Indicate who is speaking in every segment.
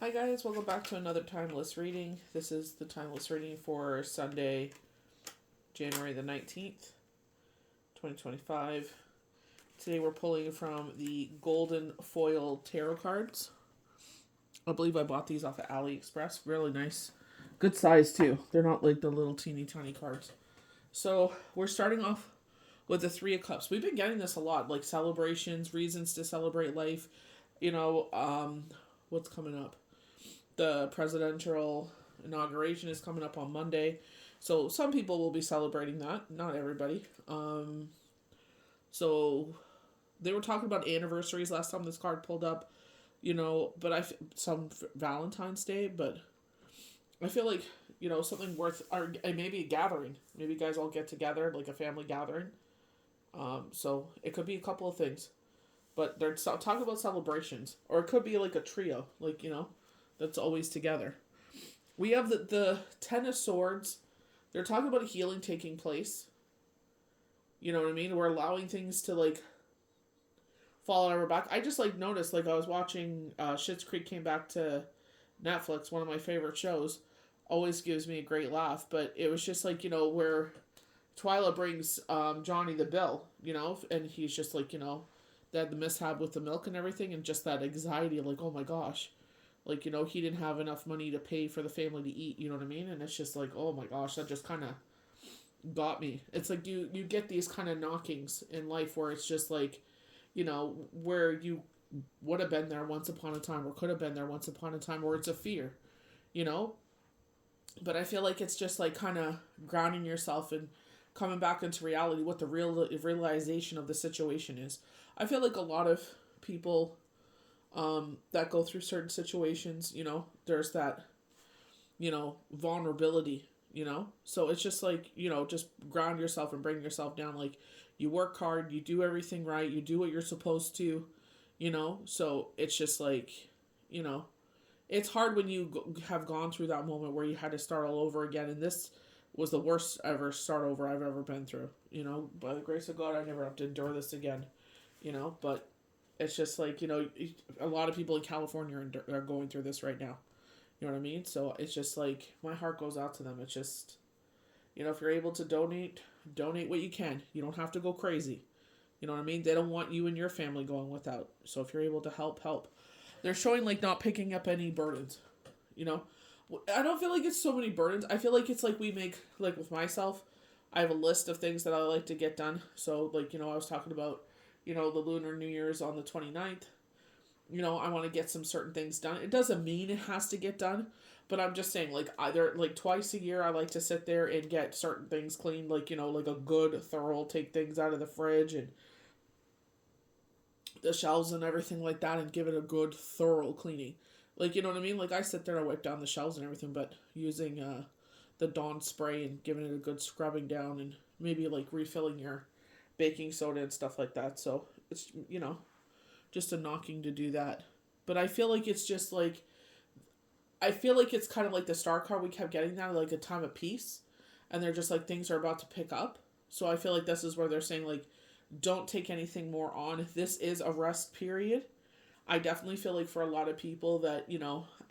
Speaker 1: Hi guys, welcome back to another timeless reading. This is the timeless reading for Sunday, January the 19th, 2025. Today we're pulling from the Golden Foil Tarot cards. I believe I bought these off of AliExpress. Really nice. Good size too. They're not like the little teeny tiny cards. So we're starting off with the Three of Cups. We've been getting this a lot, like celebrations, reasons to celebrate life. What's coming up? The presidential inauguration is coming up on Monday. So some people will be celebrating that, not everybody. So they were talking about anniversaries last time this card pulled up, but some Valentine's Day, but I feel like, something worth, or maybe a gathering. Maybe you guys all get together, like a family gathering. So it could be a couple of things. But they're talking about celebrations. Or it could be like a trio, that's always together. We have the Ten of Swords. They're talking about healing taking place. You know what I mean? We're allowing things to fall on our back. I just noticed I was watching Schitt's Creek came back to Netflix, one of my favorite shows. Always gives me a great laugh, but it was just where Twyla brings Johnny the bill, and he's just they had the mishap with the milk and everything, and just that anxiety, oh my gosh, he didn't have enough money to pay for the family to eat, you know what I mean? And it's just oh my gosh, that just kind of got me. It's you get these kind of knockings in life where it's just where you would have been there once upon a time or could have been there once upon a time, or it's a fear, you know? But I feel like it's just kind of grounding yourself and coming back into reality, what the realization of the situation is. I feel like a lot of people that go through certain situations, there's that, vulnerability, So it's just just ground yourself and bring yourself down. You work hard, you do everything right, you do what you're supposed to, So it's just it's hard when you have gone through that moment where you had to start all over again. And this was the worst ever start over I've ever been through, By the grace of God, I never have to endure this again, But it's just a lot of people in California are going through this right now. You know what I mean? So it's just my heart goes out to them. It's just, if you're able to donate what you can. You don't have to go crazy. You know what I mean? They don't want you and your family going without. So if you're able to help. They're showing not picking up any burdens. I don't feel like it's so many burdens. I feel like it's we make, with myself, I have a list of things that I like to get done. So I was talking about, the Lunar New Year's on the 29th. I want to get some certain things done. It doesn't mean it has to get done, but I'm just saying, either, twice a year, I like to sit there and get certain things cleaned, like a good, thorough, take things out of the fridge and the shelves and everything like that and give it a good, thorough cleaning. You know what I mean? I sit there and I wipe down the shelves and everything, but using the Dawn spray and giving it a good scrubbing down and maybe, refilling your baking soda and stuff like that. So, it's, just a knocking to do that. But I feel like it's just I feel like it's kind of like the star card we kept getting now, a time of peace. And they're just things are about to pick up. So I feel like this is where they're saying don't take anything more on. This is a rest period. I definitely feel like for a lot of people that,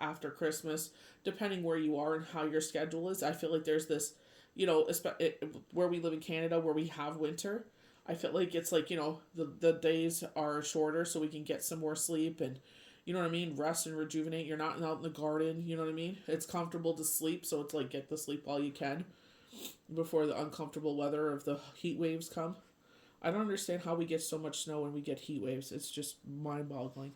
Speaker 1: after Christmas, depending where you are and how your schedule is, I feel like there's this, where we live in Canada, where we have winter, I feel like it's the days are shorter so we can get some more sleep and, you know what I mean, rest and rejuvenate. You're not out in the garden, you know what I mean? It's comfortable to sleep, so it's get the sleep while you can before the uncomfortable weather of the heat waves come. I don't understand how we get so much snow and we get heat waves. It's just mind-boggling.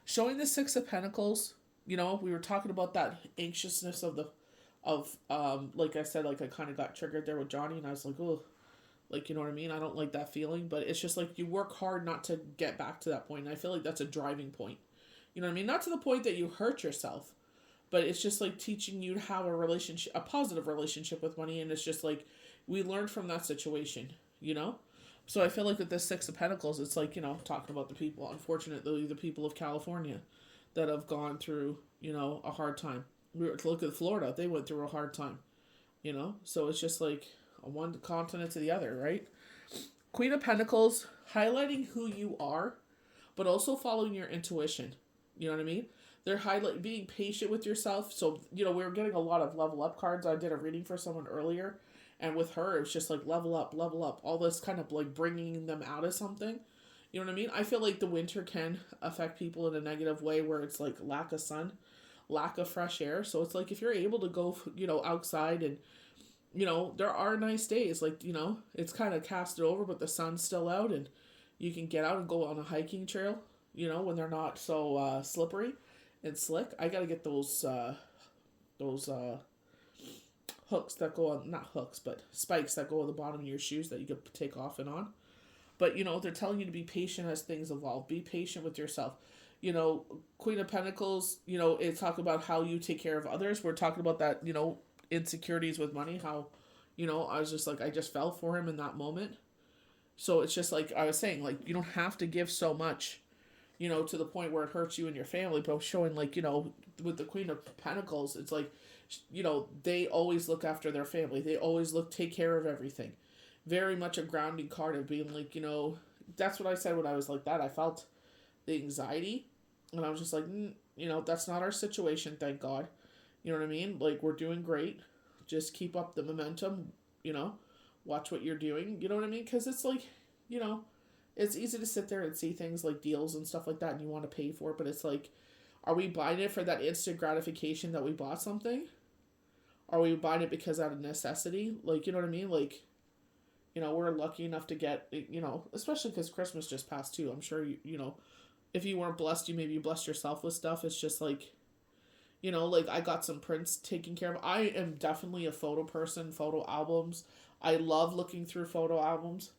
Speaker 1: Showing the Six of Pentacles, we were talking about that anxiousness like I said, I kind of got triggered there with Johnny, and I was oh, you know what I mean? I don't like that feeling, but it's just you work hard not to get back to that point, and I feel like that's a driving point. You know what I mean? Not to the point that you hurt yourself, but it's just teaching you to have a positive relationship with money, and it's just we learned from that situation, So I feel like with this Six of Pentacles, it's talking about the people, unfortunately, the people of California that have gone through, a hard time. Look at Florida, they went through a hard time, So it's just one continent to the other, right? Queen of Pentacles, highlighting who you are, but also following your intuition. You know what I mean? they're highlight being patient with yourself. So, we were getting a lot of level up cards. I did a reading for someone earlier, and with her, it was just like level up, all this kind of like bringing them out of something. You know what I mean? I feel like the winter can affect people in a negative way where it's like lack of sun, lack of fresh air. So it's like if you're able to go, outside and, there are nice days, like, it's kind of casted over, but the sun's still out and you can get out and go on a hiking trail, when they're not so slippery and slick. I got to get those hooks that go on, not hooks, but spikes that go on the bottom of your shoes that you can take off and on. But, they're telling you to be patient as things evolve. Be patient with yourself. Queen of Pentacles, it's talking about how you take care of others. We're talking about that, insecurities with money, how, I was just like, I just fell for him in that moment. So it's just like I was saying, like, you don't have to give so much, to the point where it hurts you and your family, but showing, like, with the Queen of Pentacles, it's like, they always look after their family. They always take care of everything. Very much a grounding card of being like, that's what I said when I was like that. I felt the anxiety, and I was just like, that's not our situation, thank God. You know what I mean? Like, we're doing great. Just keep up the momentum, watch what you're doing. You know what I mean? Because it's like, it's easy to sit there and see things like deals and stuff like that, and you want to pay for it, but it's like, are we buying it for that instant gratification that we bought something? Are we buying it because out of necessity? Like, you know what I mean? Like, we're lucky enough to get, especially because Christmas just passed too. I'm sure, if you weren't blessed, you blessed yourself with stuff. It's just like, like I got some prints taken care of. I am definitely a photo person, photo albums. I love looking through photo albums.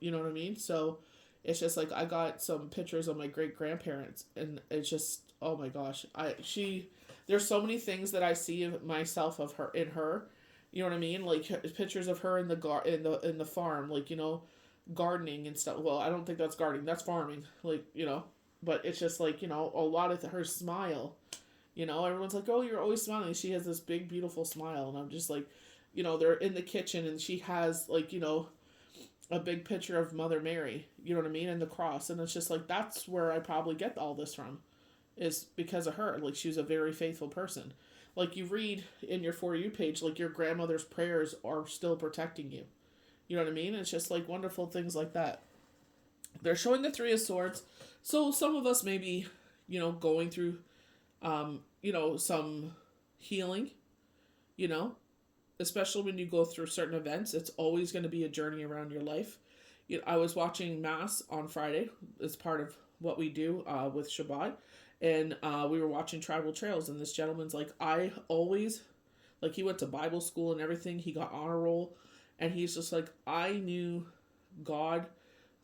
Speaker 1: You know what I mean? So it's just like I got some pictures of my great grandparents, and it's just, oh my gosh, there's so many things that I see of myself of her in her. You know what I mean? Like pictures of her in the farm, like, gardening and stuff. Well, I don't think that's gardening, that's farming. Like, but it's just like, a lot of her smile. Everyone's like, oh, you're always smiling. She has this big, beautiful smile, and I'm just like, they're in the kitchen, and she has like, a big picture of Mother Mary. You know what I mean? And the cross, and it's just like that's where I probably get all this from, is because of her. Like, she was a very faithful person. Like, you read in your For You page, like, your grandmother's prayers are still protecting you. You know what I mean? It's just, like, wonderful things like that. They're showing the Three of Swords. So some of us may be, going through, some healing, especially when you go through certain events. It's always going to be a journey around your life. I was watching Mass on Friday as part of what we do with Shabbat. And we were watching Tribal Trails, and this gentleman's like, I always, like, he went to Bible school and everything. He got honor roll, and he's just like, I knew God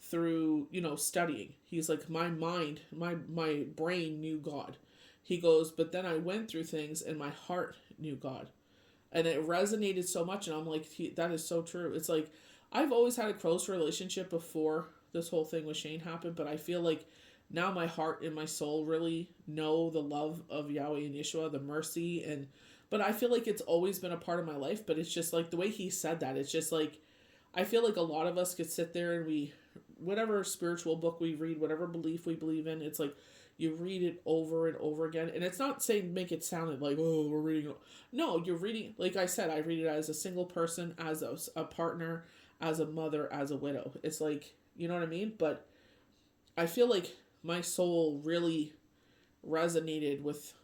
Speaker 1: through, studying. He's like, my mind, my brain knew God. He goes, but then I went through things, and my heart knew God. And it resonated so much, and I'm like, that is so true. It's like, I've always had a close relationship before this whole thing with Shane happened, but I feel like now my heart and my soul really know the love of Yahweh and Yeshua, the mercy, but I feel like it's always been a part of my life. But it's just like the way he said that, it's just like, I feel like a lot of us could sit there and whatever spiritual book we read, whatever belief we believe in, it's like you read it over and over again. And it's not saying make it sound like, oh, we're reading it. No, you're reading, like I said, I read it as a single person, as a partner, as a mother, as a widow. It's like, you know what I mean? But I feel like my soul really resonated with,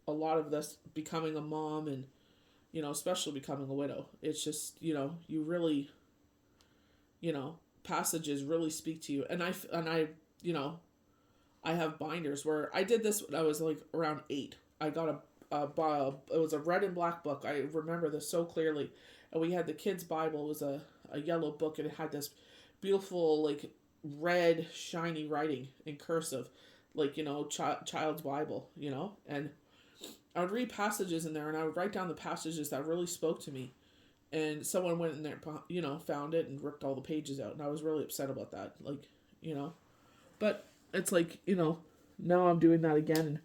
Speaker 1: a lot of this, becoming a mom and, especially becoming a widow. It's just, you really, passages really speak to you. And I, I have binders where I did this when I was like around 8. I got it was a red and black book. I remember this so clearly. And we had the kids' Bible. It was a yellow book, and it had this beautiful, like, red shiny writing in cursive, like, child's Bible, and I would read passages in there, and I would write down the passages that really spoke to me. And someone went in there, found it and ripped all the pages out, and I was really upset about that, like, but it's like, now I'm doing that again, and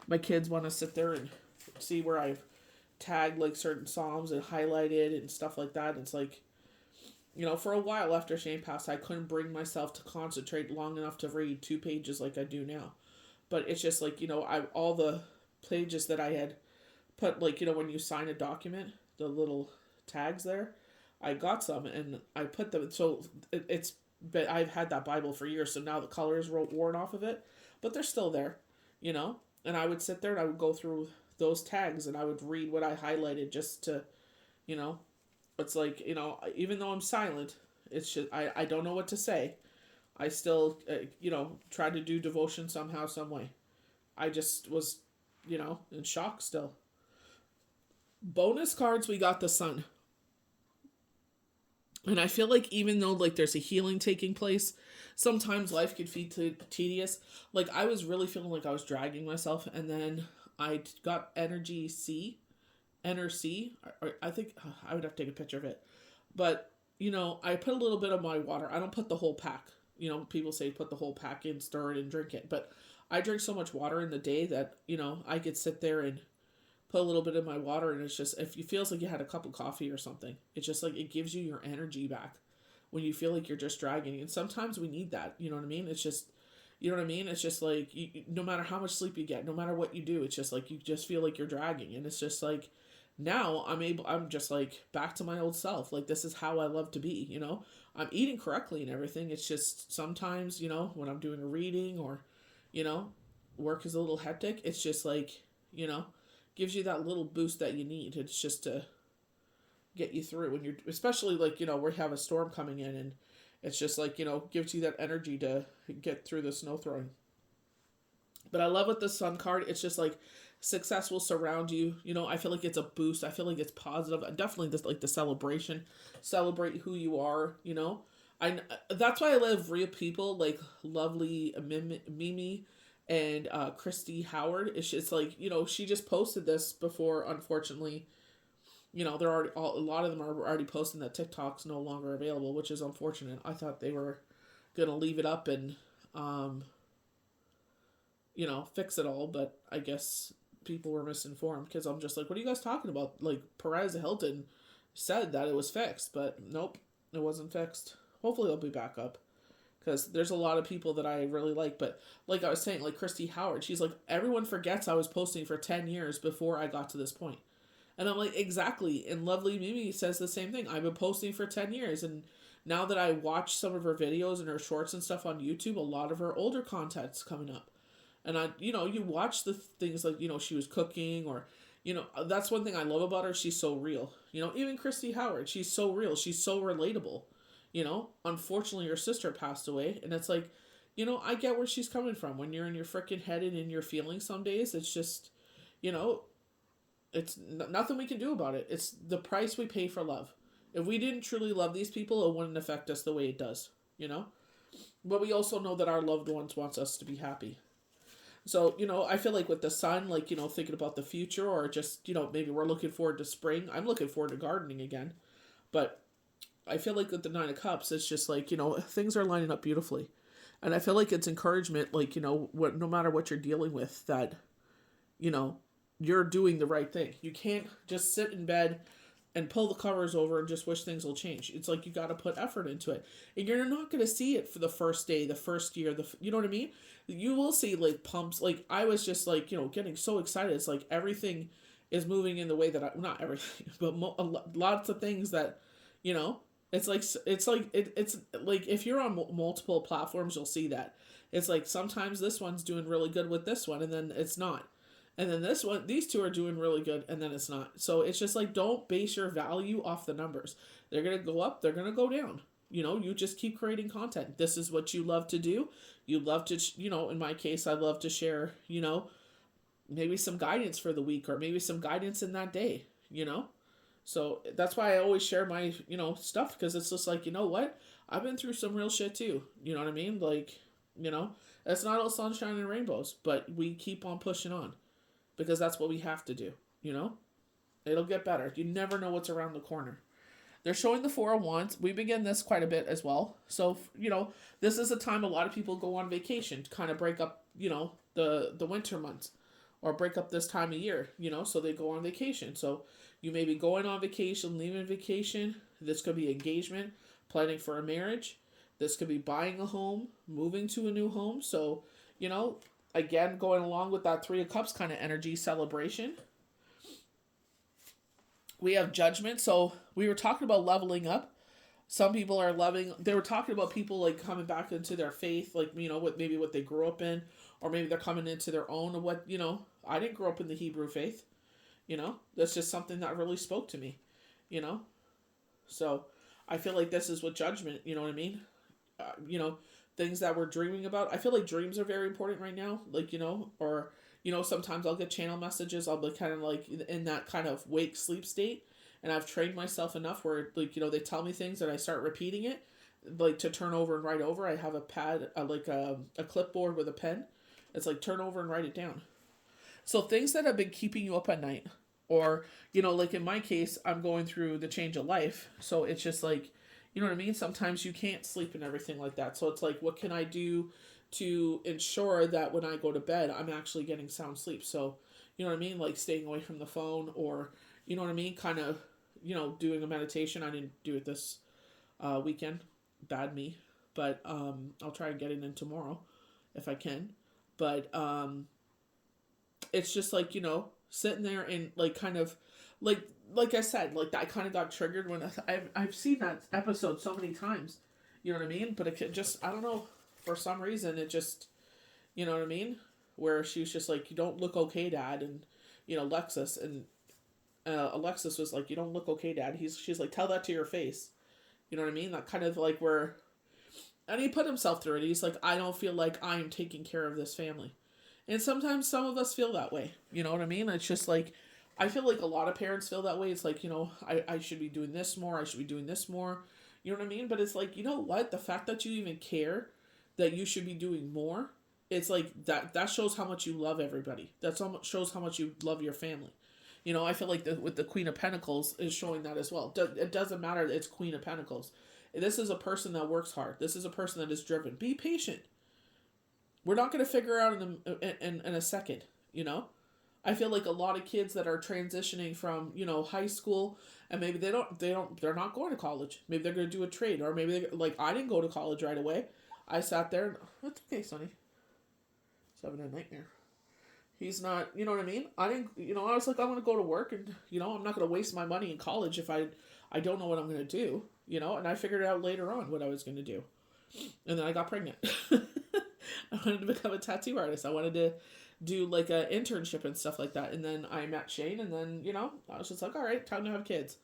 Speaker 1: my kids want to sit there and see where I've tagged like certain psalms and highlighted and stuff like that. And it's like, for a while after Shane passed, I couldn't bring myself to concentrate long enough to read 2 pages like I do now. but it's just like, I all the pages that I had put, like, when you sign a document, the little tags there, I got some and I put them. So it's, but I've had that Bible for years, so now the color is worn off of it, but they're still there, you know. And I would sit there and I would go through those tags and I would read what I highlighted just to, you know, it's like, even though I'm silent, it's just I don't know what to say. I still, try to do devotion somehow, some way. I just was, in shock still. Bonus cards, we got the sun. And I feel like even though like there's a healing taking place, sometimes life could feel tedious. Like I was really feeling like I was dragging myself, and then I got energy C, NRC. Or I think I would have to take a picture of it, but I put a little bit of my water. I don't put the whole pack. People say put the whole pack in, stir it, and drink it. But I drink so much water in the day that I could sit there and put a little bit in my water, and it's just, if it feels like you had a cup of coffee or something, it's just like it gives you your energy back when you feel like you're just dragging. And sometimes we need that, you know what I mean? It's just, it's just like no matter how much sleep you get, no matter what you do, it's just like you just feel like you're dragging. And it's just like now I'm just like back to my old self. Like this is how I love to be. I'm eating correctly and everything. It's just sometimes, when I'm doing a reading or work is a little hectic, it's just like, gives you that little boost that you need. It's just to get you through when you're, especially like, we have a storm coming in, and it's just like, gives you that energy to get through the snow throwing. But I love with the sun card, it's just like success will surround you. I feel like it's a boost. I feel like it's positive. Definitely this like the celebration, celebrate who you are, that's why I love real people like lovely Mimi and Christy Howard. It's just like, she just posted this before, unfortunately. They're already, a lot of them are already posting that TikTok's no longer available, which is unfortunate. I thought they were gonna leave it up and fix it all, but I guess people were misinformed, because I'm just like, what are you guys talking about? Like, Perez Hilton said that it was fixed, but nope, it wasn't fixed. Hopefully it'll be back up, because there's a lot of people that I really like. But like I was saying, like Christy Howard, she's like, everyone forgets I was posting for 10 years before I got to this point. And I'm like, exactly. And Lovely Mimi says the same thing. I've been posting for 10 years. And now that I watch some of her videos and her shorts and stuff on YouTube, a lot of her older content's coming up. And you watch the things like, she was cooking, or, that's one thing I love about her. She's so real. Even Christy Howard, she's so real. She's so relatable. Unfortunately, her sister passed away, and it's like, I get where she's coming from. When you're in your freaking head and in your feelings some days, it's just, it's nothing we can do about it. It's the price we pay for love. If we didn't truly love these people, it wouldn't affect us the way it does, But we also know that our loved ones wants us to be happy. So, I feel like with the sun, like, thinking about the future, or just, maybe we're looking forward to spring. I'm looking forward to gardening again. But I feel like with the Nine of Cups, it's just like, things are lining up beautifully. And I feel like it's encouragement, like, what, no matter what you're dealing with, that, you're doing the right thing. You can't just sit in bed and pull the covers over and just wish things will change. It's like you got to put effort into it. And you're not going to see it for the first day, the first year, you know what I mean? You will see like pumps. Like I was just like, getting so excited. It's like everything is moving in the way that not everything, but lots of things that, it's like it's like if you're on multiple platforms, you'll see that. It's like sometimes this one's doing really good with this one, and then it's not. And then these two are doing really good, and then it's not. So it's just like, don't base your value off the numbers. They're going to go up, they're going to go down. You just keep creating content. This is what you love to do. You love to, in my case, I love to share, maybe some guidance for the week, or maybe some guidance in that day, So that's why I always share my, stuff, because it's just like, what? I've been through some real shit too. You know what I mean? Like, it's not all sunshine and rainbows, but we keep on pushing on. Because that's what we have to do, It'll get better. You never know what's around the corner. They're showing the Four of Wands. We begin this quite a bit as well. So, this is a time a lot of people go on vacation to kind of break up, the winter months, or break up this time of year, so they go on vacation. So you may be going on vacation, leaving vacation. This could be engagement, planning for a marriage. This could be buying a home, moving to a new home. So, again, going along with that Three of Cups kind of energy celebration, we have Judgment. So we were talking about leveling up. Some people are loving, they were talking about people like coming back into their faith, like, what maybe what they grew up in, or maybe they're coming into their own, of what, I didn't grow up in the Hebrew faith, that's just something that really spoke to me, you know, so I feel like this is what Judgment, you know what I mean? Things that we're dreaming about. I feel like dreams are very important right now, like, or, sometimes I'll get channel messages. I'll be kind of like in that kind of wake sleep state. And I've trained myself enough where, like, they tell me things and I start repeating it, like to turn over and write over. I have a pad, like a clipboard with a pen. It's like turn over and write it down. So things that have been keeping you up at night, or, like in my case, I'm going through the change of life. So it's just like, you know what I mean? Sometimes you can't sleep and everything like that. So it's like, what can I do to ensure that when I go to bed, I'm actually getting sound sleep? So, you know what I mean? Like staying away from the phone, or, you know what I mean? Kind of, doing a meditation. I didn't do it this weekend. Bad me. But I'll try and get it in tomorrow if I can. But it's just like, sitting there and like kind of like I said, like I kind of got triggered when I've seen that episode so many times. You know what I mean? But it could just, I don't know, for some reason it just, you know what I mean? Where she was just like, you don't look okay, Dad. And, Alexis, and Alexis was like, you don't look okay, Dad. She's like, tell that to your face. You know what I mean? That kind of like where, and he put himself through it. He's like, I don't feel like I'm taking care of this family. And sometimes some of us feel that way. You know what I mean? It's just like, I feel like a lot of parents feel that way. It's like, I should be doing this more. I should be doing this more. You know what I mean? But it's like, you know what? The fact that you even care that you should be doing more, it's like that shows how much you love everybody. That shows how much you love your family. I feel like with the Queen of Pentacles is showing that as well. It doesn't matter that it's Queen of Pentacles. This is a person that works hard. This is a person that is driven. Be patient. We're not going to figure out in a second, I feel like a lot of kids that are transitioning from, high school, and maybe they're not going to college. Maybe they're going to do a trade, or maybe like I didn't go to college right away. I sat there and, that's okay, Sonny. He's having a nightmare. He's not, you know what I mean? I didn't, I was like, I'm going to go to work, and, I'm not going to waste my money in college if I don't know what I'm going to do, and I figured out later on what I was going to do. And then I got pregnant. I wanted to become a tattoo artist. I wanted to do like an internship and stuff like that. And then I met Shane, and then, I was just like, all right, time to have kids.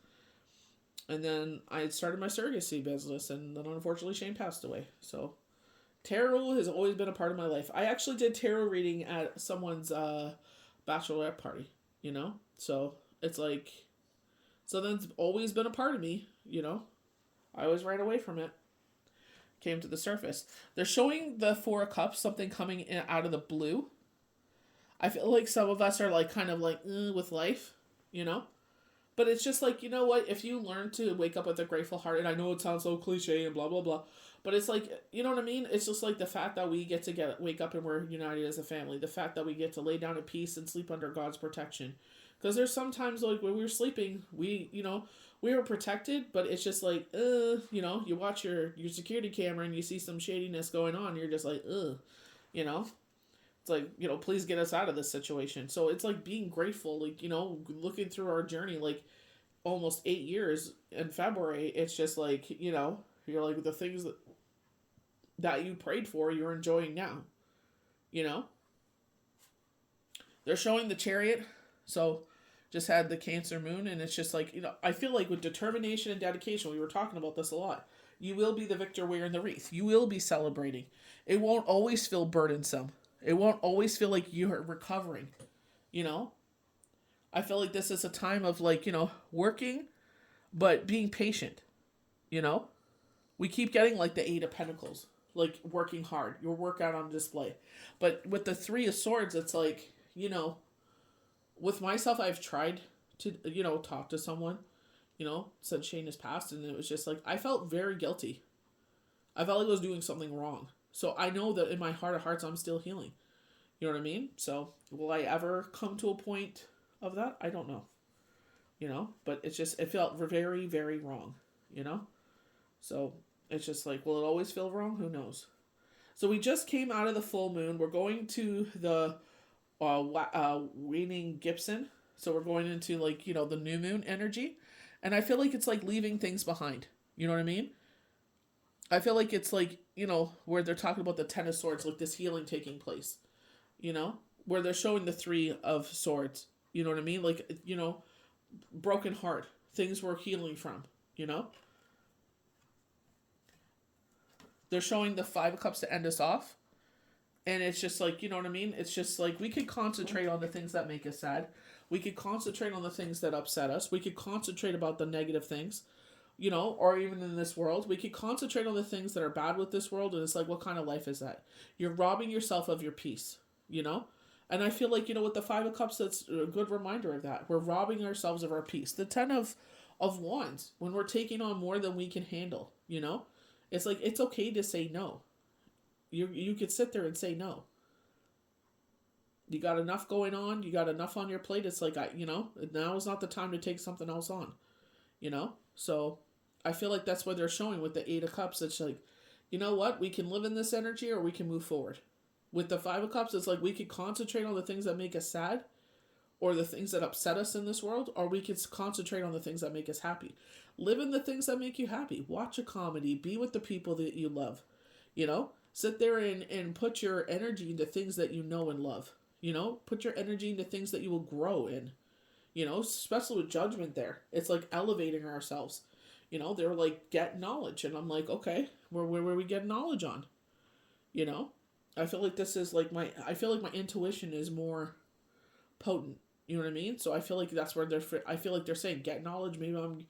Speaker 1: And then I started my surrogacy business, and then unfortunately Shane passed away. So tarot has always been a part of my life. I actually did tarot reading at someone's bachelorette party, So it's like, so that's always been a part of me, I always ran away from it. Came to the surface. They're showing the Four of Cups, something coming in out of the blue. I feel like some of us are like kind of like with life, But it's just like, you know what? If you learn to wake up with a grateful heart, and I know it sounds so cliche and blah, blah, blah, but it's like, you know what I mean? It's just like the fact that we get to wake up and we're united as a family. The fact that we get to lay down in peace and sleep under God's protection. Because there's sometimes like when we were sleeping, we were protected, but it's just like, you watch your security camera and you see some shadiness going on. You're just like, It's like, please get us out of this situation. So it's like being grateful, like, looking through our journey, like almost 8 years in February, it's just like, you're like the things that you prayed for, you're enjoying now, They're showing the Chariot. So just had the Cancer moon, and it's just like, I feel like with determination and dedication, we were talking about this a lot. You will be the victor wearing the wreath. You will be celebrating. It won't always feel burdensome. It won't always feel like you're recovering, I feel like this is a time of like, working, but being patient, We keep getting like the Eight of Pentacles, like working hard, your work out on display. But with the Three of Swords, it's like, with myself, I've tried to, talk to someone, since Shane has passed, and it was just like, I felt very guilty. I felt like I was doing something wrong. So I know that in my heart of hearts, I'm still healing. You know what I mean? So will I ever come to a point of that? I don't know. But it's just, it felt very, very wrong, So it's just like, will it always feel wrong? Who knows? So we just came out of the full moon. We're going to the waning Gibson. So we're going into like, the new moon energy. And I feel like it's like leaving things behind. You know what I mean? I feel like it's like, where they're talking about the Ten of Swords, like this healing taking place, where they're showing the Three of Swords. You know what I mean? Like, broken heart, things we're healing from, you know? They're showing the Five of Cups to end us off. And it's just like, you know what I mean? It's just like we could concentrate on the things that make us sad. We could concentrate on the things that upset us. We could concentrate about the negative things, or even in this world. We could concentrate on the things that are bad with this world. And it's like, what kind of life is that? You're robbing yourself of your peace, And I feel like, with the Five of Cups, that's a good reminder of that. We're robbing ourselves of our peace. The Ten of Wands, when we're taking on more than we can handle, It's like, it's okay to say no. You could sit there and say no. You got enough going on. You got enough on your plate. It's like, now is not the time to take something else on, So I feel like that's what they're showing with the Eight of Cups. It's like, you know what? We can live in this energy or we can move forward. With the Five of Cups, it's like we could concentrate on the things that make us sad or the things that upset us in this world, or we could concentrate on the things that make us happy. Live in the things that make you happy. Watch a comedy. Be with the people that you love, Sit there and put your energy into things that you know and love. Put your energy into things that you will grow in. Especially with Judgment there. It's like elevating ourselves. They're like, get knowledge. And I'm like, okay, where we get knowledge on? I feel like this is like my intuition is more potent. You know what I mean? So I feel like that's where I feel like they're saying, get knowledge. Maybe I'm,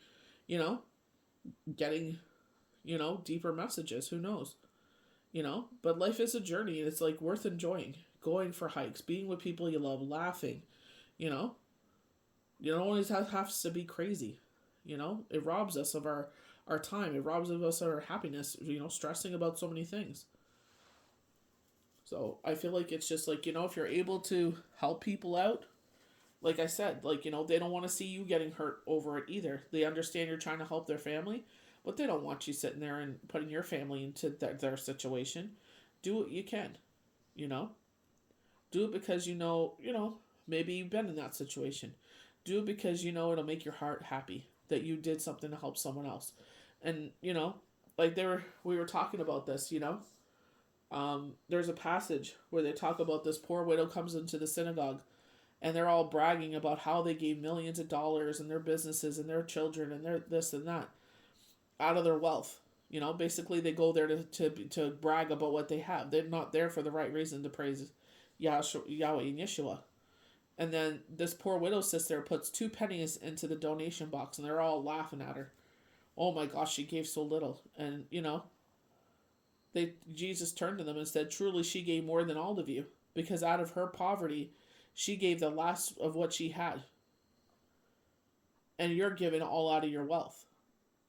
Speaker 1: getting, deeper messages. Who knows? But life is a journey and it's like worth enjoying. Going for hikes, being with people you love, laughing, You don't always have to be crazy, It robs us of our time. It robs us of our happiness, stressing about so many things. So I feel like it's just like, if you're able to help people out, like I said, like, they don't want to see you getting hurt over it either. They understand you're trying to help their family, but they don't want you sitting there and putting your family into their situation. Do what you can, Do it because maybe you've been in that situation. Do it because it'll make your heart happy that you did something to help someone else. And, like we were talking about this, there's a passage where they talk about this poor widow comes into the synagogue and they're all bragging about how they gave millions of dollars and their businesses and their children and their this and that out of their wealth. Basically they go there to brag about what they have. They're not there for the right reason to praise Yahweh and Yeshua. And then this poor widow sister puts 2 pennies into the donation box and they're all laughing at her. Oh my gosh, she gave so little. And, Jesus turned to them and said, truly she gave more than all of you, because out of her poverty, she gave the last of what she had. And you're giving all out of your wealth.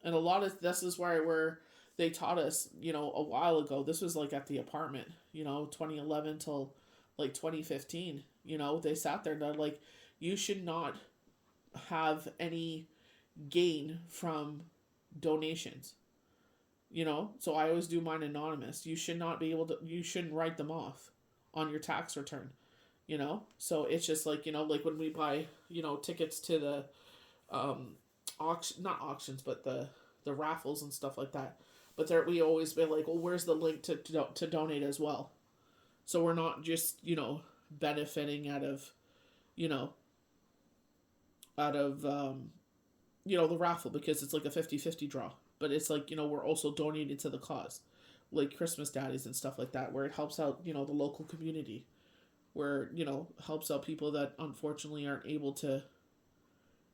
Speaker 1: And a lot of this is where they taught us, a while ago. This was like at the apartment, 2011 till like 2015. They sat there and they're like, you should not have any gain from donations. So I always do mine anonymous. You should not be able to, you shouldn't write them off on your tax return, So it's just like, like when we buy, tickets to the not auctions, but the raffles and stuff like that. But there, we always be like, well, where's the link to donate as well? So we're not just, benefiting out of the raffle, because it's like a 50-50 draw. But it's like, we're also donating to the cause, like Christmas Daddies and stuff like that, where it helps out, the local community, where, helps out people that unfortunately aren't able to,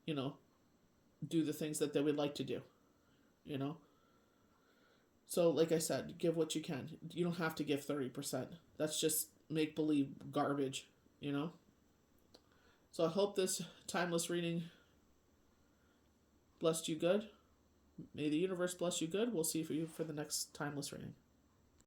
Speaker 1: do the things that they would like to do, So like I said, give what you can. You don't have to give 30%. That's just make-believe garbage, So I hope this timeless reading blessed you good. May the universe bless you good. We'll see you for the next timeless reading.